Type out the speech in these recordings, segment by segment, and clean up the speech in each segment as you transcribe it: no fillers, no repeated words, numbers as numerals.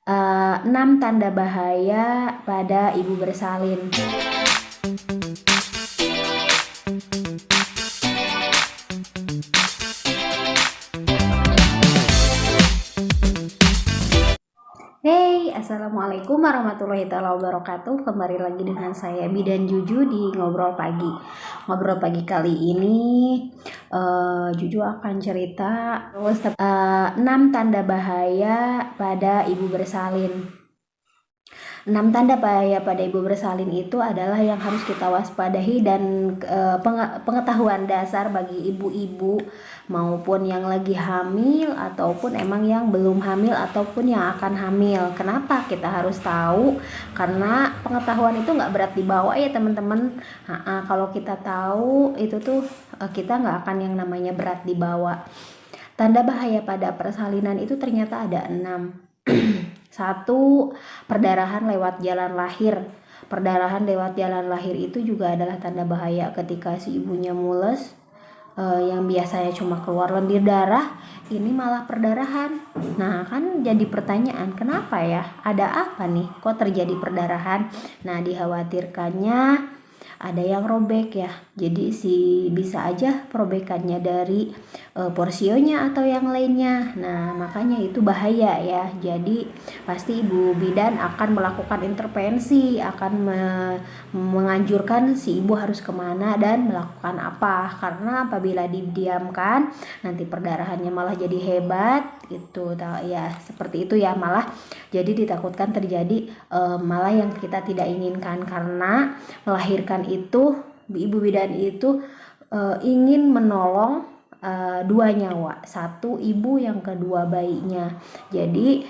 6 tanda bahaya pada ibu bersalin. Hey, assalamualaikum warahmatullahi wabarakatuh. Kembali lagi dengan saya Bidan Juju di Ngobrol Pagi. Ngobrol pagi kali ini Juju akan cerita 6 tanda bahaya pada ibu bersalin. 6 tanda bahaya pada ibu bersalin itu adalah yang harus kita waspadai dan pengetahuan dasar bagi ibu-ibu maupun yang lagi hamil ataupun emang yang belum hamil ataupun yang akan hamil. Kenapa kita harus tahu? Karena pengetahuan itu nggak berat dibawa ya teman-teman. Kalau kita tahu itu tuh kita nggak akan yang namanya berat dibawa. Tanda bahaya pada persalinan itu ternyata ada 6. 1. Perdarahan lewat jalan lahir. Perdarahan lewat jalan lahir itu juga adalah tanda bahaya ketika si ibunya mules, yang biasanya cuma keluar lendir darah, ini malah perdarahan. Nah, kan jadi pertanyaan, kenapa ya? Ada apa nih? Kok terjadi perdarahan? Nah, dikhawatirkannya ada yang robek ya. Jadi bisa aja perobekannya dari porsionya atau yang lainnya. Nah, makanya itu bahaya ya. Jadi pasti ibu bidan akan melakukan intervensi, akan menganjurkan si ibu harus kemana dan melakukan apa. Karena apabila didiamkan nanti perdarahannya malah jadi hebat. Itu ya, seperti itu ya, malah jadi ditakutkan terjadi malah yang kita tidak inginkan. Karena melahirkan itu ibu bidan itu ingin menolong 2 nyawa, 1 ibu, yang kedua bayinya. Jadi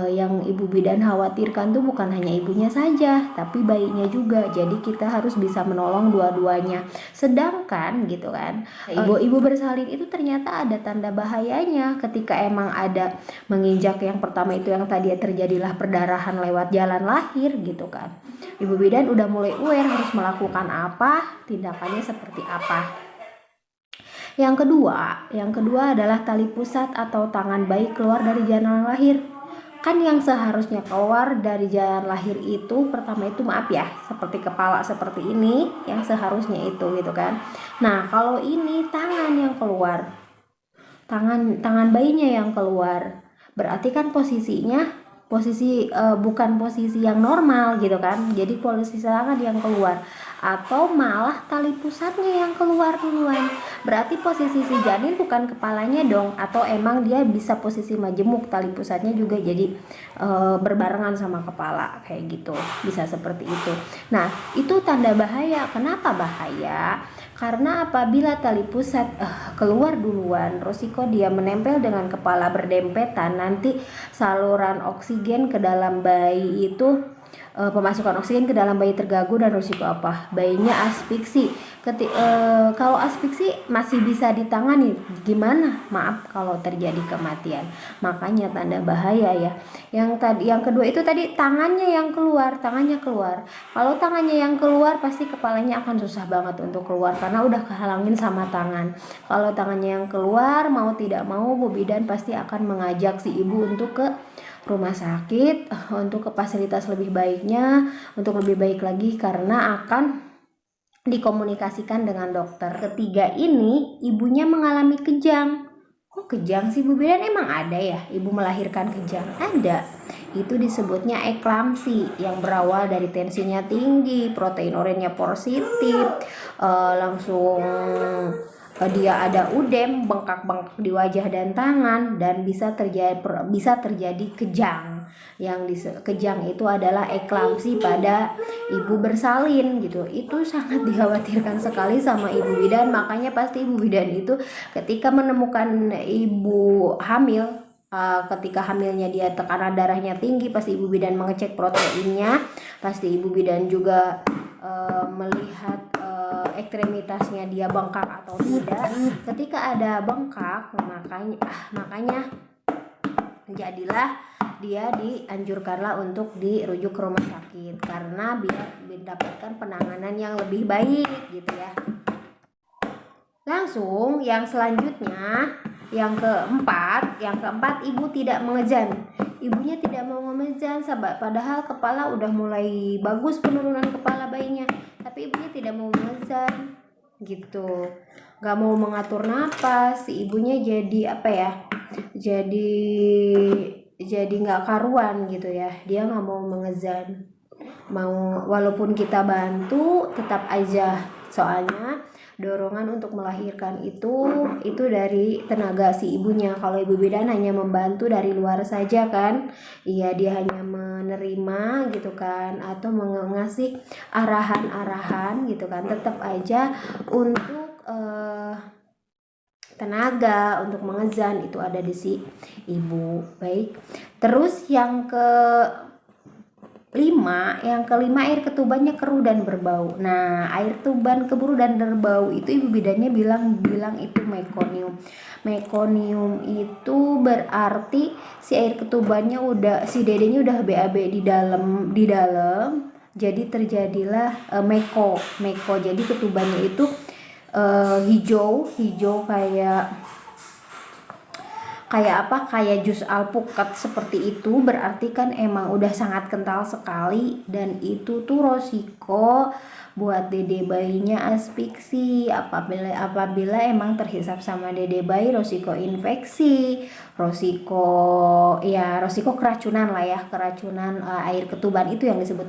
yang ibu bidan khawatirkan tuh bukan hanya ibunya saja tapi bayinya juga. Jadi kita harus bisa menolong dua-duanya. Sedangkan gitu kan, ibu bersalin itu ternyata ada tanda bahayanya ketika emang ada menginjak yang pertama itu yang tadi terjadilah perdarahan lewat jalan lahir gitu kan. Ibu bidan udah mulai aware harus melakukan apa, tindakannya seperti apa. Yang kedua adalah tali pusat atau tangan bayi keluar dari jalan lahir. Kan yang seharusnya keluar dari jalan lahir itu pertama itu maaf ya, seperti kepala seperti ini, yang seharusnya itu gitu kan. Nah, kalau ini tangan yang keluar, tangan bayinya yang keluar, berarti kan bukan posisi yang normal gitu kan. Jadi posisi tangan yang keluar atau malah tali pusatnya yang keluar duluan. Berarti posisi si janin bukan kepalanya dong, atau emang dia bisa posisi majemuk, tali pusatnya juga jadi berbarengan sama kepala kayak gitu. Bisa seperti itu. Nah, itu tanda bahaya. Kenapa bahaya? Karena apabila tali pusat keluar duluan, risiko dia menempel dengan kepala berdempetan, nanti saluran oksigen ke dalam bayi itu, pemasukan oksigen ke dalam bayi terganggu dan risiko apa? Bayinya asfiksi. Kalau asfiksi masih bisa ditangani, gimana? Maaf kalau terjadi kematian. Makanya tanda bahaya ya. Yang kedua itu tadi tangannya keluar. Kalau tangannya yang keluar pasti kepalanya akan susah banget untuk keluar karena udah kehalangin sama tangan. Kalau tangannya yang keluar, mau tidak mau Bu bidan pasti akan mengajak si ibu untuk ke rumah sakit, untuk ke fasilitas lebih baiknya, untuk lebih baik lagi karena akan dikomunikasikan dengan dokter. Ketiga ini ibunya mengalami kejang. Kok kejang sih Bu bidan? Emang ada ya ibu melahirkan kejang? Ada. Itu disebutnya eklamsi yang berawal dari tensinya tinggi, protein urinnya positif, langsung dia ada udem, bengkak-bengkak di wajah dan tangan, dan bisa terjadi kejang. Yang kejang itu adalah eklamsi pada ibu bersalin gitu. Itu sangat dikhawatirkan sekali sama ibu bidan. Makanya pasti ibu bidan itu ketika menemukan ibu hamil, ketika hamilnya dia tekanan darahnya tinggi, pasti ibu bidan mengecek proteinnya. Pasti ibu bidan juga melihat ekstremitasnya dia bengkak atau tidak. Ketika ada bengkak, makanya jadilah dia dianjurkanlah untuk dirujuk ke rumah sakit karena biar mendapatkan penanganan yang lebih baik gitu ya. Langsung yang selanjutnya, yang keempat ibu tidak mengejan. ibunya tidak mau memesan, padahal kepala udah mulai bagus penurunan kepala bayinya, tapi ibunya tidak mau memesan gitu, nggak mau mengatur napas. Si ibunya jadi apa ya, jadi nggak karuan gitu ya, dia nggak mau mengezan, mau walaupun kita bantu tetap aja, soalnya dorongan untuk melahirkan itu dari tenaga si ibunya. Kalau ibu bidan hanya membantu dari luar saja kan, iya, dia hanya menerima gitu kan, atau mengasih arahan-arahan gitu kan, tetap aja untuk tenaga untuk mengezan itu ada di si ibu. Baik, terus yang kelima, air ketubannya keruh dan berbau. Nah, air tuban keruh dan berbau itu ibu bidannya bilang itu mekonium. Mekonium itu berarti si air ketubannya si dedenya udah BAB di dalam. Jadi terjadilah meko. Jadi ketubannya itu hijau kayak jus alpukat seperti itu, berarti kan emang udah sangat kental sekali, dan itu tuh resiko buat dede bayinya asfiksi. Apabila emang terhisap sama dede bayi, resiko infeksi, resiko keracunan lah ya, keracunan air ketuban, itu yang disebut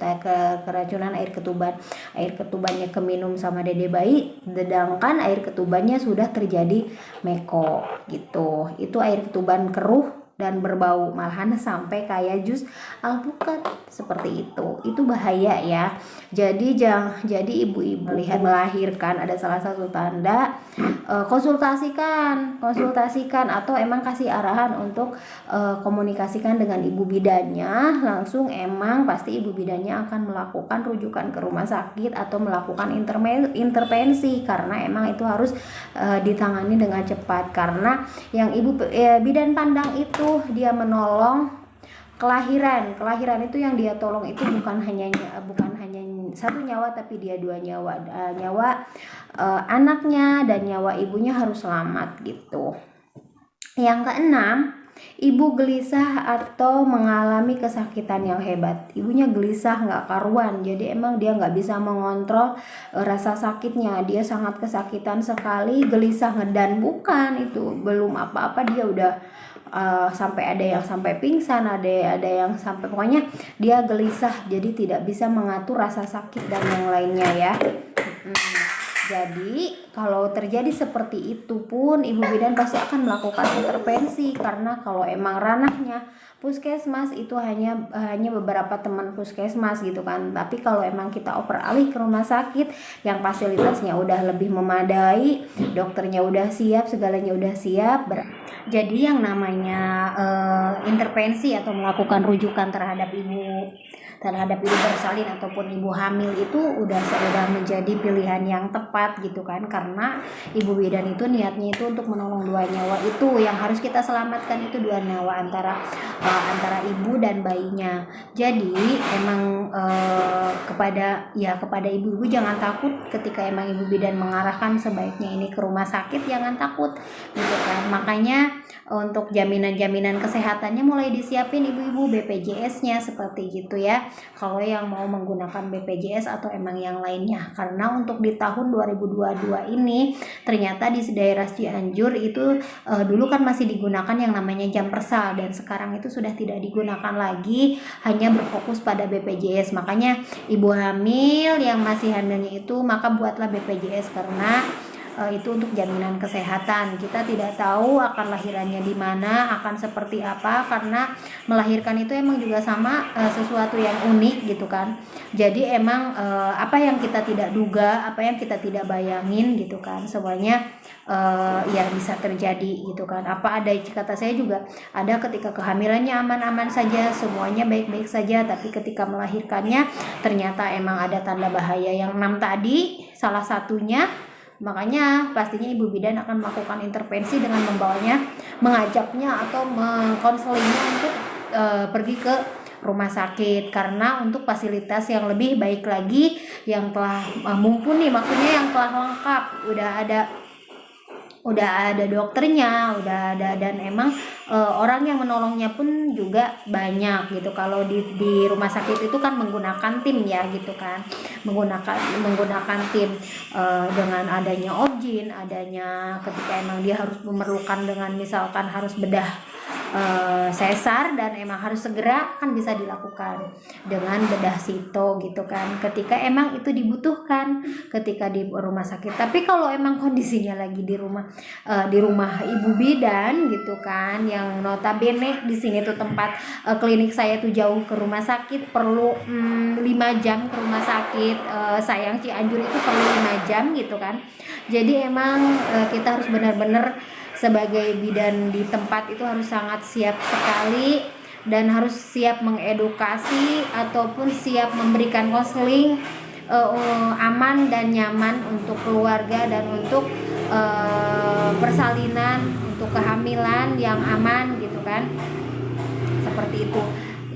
keracunan air ketuban. Air ketubannya keminum sama dede bayi, sedangkan air ketubannya sudah terjadi meko gitu. Itu air ketuban keruh dan berbau, malahan sampai kayak jus alpukat seperti itu bahaya ya. Jadi ibu-ibu lihat melahirkan ada salah satu tanda, konsultasikan atau emang kasih arahan untuk komunikasikan dengan ibu bidannya langsung. Emang pasti ibu bidannya akan melakukan rujukan ke rumah sakit atau melakukan intervensi, karena emang itu harus ditangani dengan cepat, karena yang bidan pandang itu dia menolong kelahiran itu, yang dia tolong itu bukan hanya satu nyawa, tapi dia 2 nyawa, anaknya dan nyawa ibunya harus selamat gitu. Yang keenam, ibu gelisah atau mengalami kesakitan yang hebat. Ibunya gelisah nggak karuan, jadi emang dia nggak bisa mengontrol rasa sakitnya. Dia sangat kesakitan sekali, gelisah ngedan, bukan, itu belum apa-apa dia udah sampai ada yang sampai pingsan, ada yang sampai, pokoknya dia gelisah, jadi tidak bisa mengatur rasa sakit dan yang lainnya ya. Jadi kalau terjadi seperti itu pun ibu bidan pasti akan melakukan intervensi, karena kalau emang ranahnya puskesmas itu hanya beberapa teman puskesmas gitu kan. Tapi kalau emang kita oper alih ke rumah sakit yang fasilitasnya udah lebih memadai, dokternya udah siap, segalanya udah siap, jadi yang namanya intervensi atau melakukan rujukan terhadap ibu bersalin ataupun ibu hamil itu udah menjadi pilihan yang tepat gitu kan, karena ibu bidan itu niatnya itu untuk menolong 2 nyawa itu yang harus kita selamatkan, itu 2 nyawa antara ibu dan bayinya. Jadi emang kepada ibu-ibu jangan takut ketika emang ibu bidan mengarahkan sebaiknya ini ke rumah sakit, jangan takut gitu kan. Makanya untuk jaminan kesehatannya mulai disiapin ibu-ibu, BPJS-nya seperti gitu ya, kalau yang mau menggunakan BPJS atau emang yang lainnya. Karena untuk di tahun 2022 ini ternyata di daerah Cianjur itu dulu kan masih digunakan yang namanya jam persal, dan sekarang itu sudah tidak digunakan lagi, hanya berfokus pada BPJS. Makanya ibu hamil yang masih hamilnya itu, maka buatlah BPJS, karena itu untuk jaminan kesehatan. Kita tidak tahu akan lahirannya di mana, akan seperti apa, karena melahirkan itu emang juga sama sesuatu yang unik gitu kan. Jadi emang apa yang kita tidak duga, apa yang kita tidak bayangin gitu kan, semuanya ya bisa terjadi gitu kan. Apa ada kata saya juga ada ketika kehamilannya aman-aman saja, semuanya baik-baik saja, tapi ketika melahirkannya ternyata emang ada tanda bahaya yang 6 tadi salah satunya. Makanya pastinya ibu bidan akan melakukan intervensi dengan mengajaknya atau mengkonselingnya untuk pergi ke rumah sakit, karena untuk fasilitas yang lebih baik lagi, yang telah mumpuni, maksudnya yang telah lengkap, udah ada dokternya, udah ada, dan emang orang yang menolongnya pun juga banyak gitu. Kalau di rumah sakit itu kan menggunakan tim ya gitu kan, menggunakan tim, dengan adanya objin, adanya ketika emang dia harus memerlukan, dengan misalkan harus bedah sesar dan emang harus segera, kan bisa dilakukan dengan bedah sito gitu kan, ketika emang itu dibutuhkan ketika di rumah sakit. Tapi kalau emang kondisinya lagi di rumah ibu bidan gitu kan, yang notabene di sini tuh tempat klinik saya tuh jauh ke rumah sakit, perlu 5 jam ke rumah sakit, sayang Cianjur itu perlu 5 jam gitu kan. Jadi emang kita harus benar-benar sebagai bidan di tempat itu harus sangat siap sekali, dan harus siap mengedukasi ataupun siap memberikan konseling aman dan nyaman untuk keluarga, dan untuk persalinan, untuk kehamilan yang aman gitu kan, seperti itu.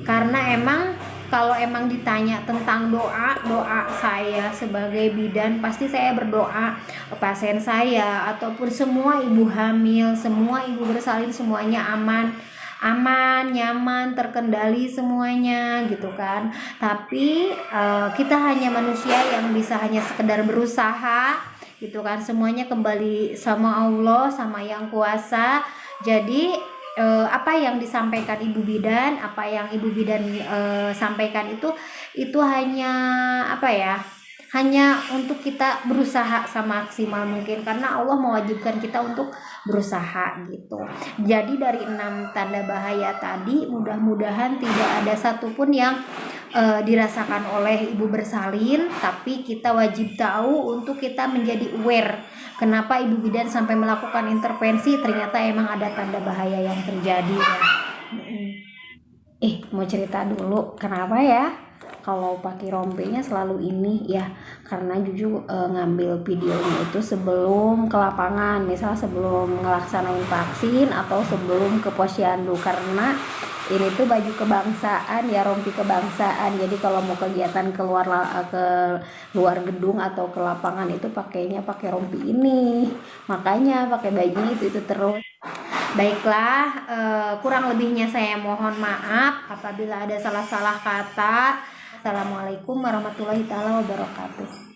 Karena emang kalau emang ditanya tentang doa saya sebagai bidan, pasti saya berdoa pasien saya ataupun semua ibu hamil, semua ibu bersalin, semuanya aman, nyaman, terkendali semuanya gitu kan. Tapi kita hanya manusia yang bisa hanya sekedar berusaha gitu kan. Semuanya kembali sama Allah, sama yang kuasa. Jadi apa yang disampaikan ibu bidan, apa yang ibu bidan sampaikan itu hanya apa ya, hanya untuk kita berusaha semaksimal mungkin, karena Allah mewajibkan kita untuk berusaha gitu. Jadi dari 6 tanda bahaya tadi, mudah-mudahan tidak ada satupun yang dirasakan oleh ibu bersalin, tapi kita wajib tahu untuk kita menjadi aware. Kenapa ibu bidan sampai melakukan intervensi? Ternyata emang ada tanda bahaya yang terjadi ya. Mau cerita dulu kenapa ya kalau pakai rompenya selalu ini ya, karena Juju ngambil videonya itu sebelum ke lapangan, misal sebelum ngelaksanain vaksin atau sebelum ke posyandu, karena ini tuh baju kebangsaan ya, rompi kebangsaan. Jadi kalau mau kegiatan ke luar gedung atau ke lapangan itu pakainya pakai rompi ini, makanya pakai baju itu terus. Baiklah, kurang lebihnya saya mohon maaf apabila ada salah-salah kata. Assalamualaikum warahmatullahi wabarakatuh.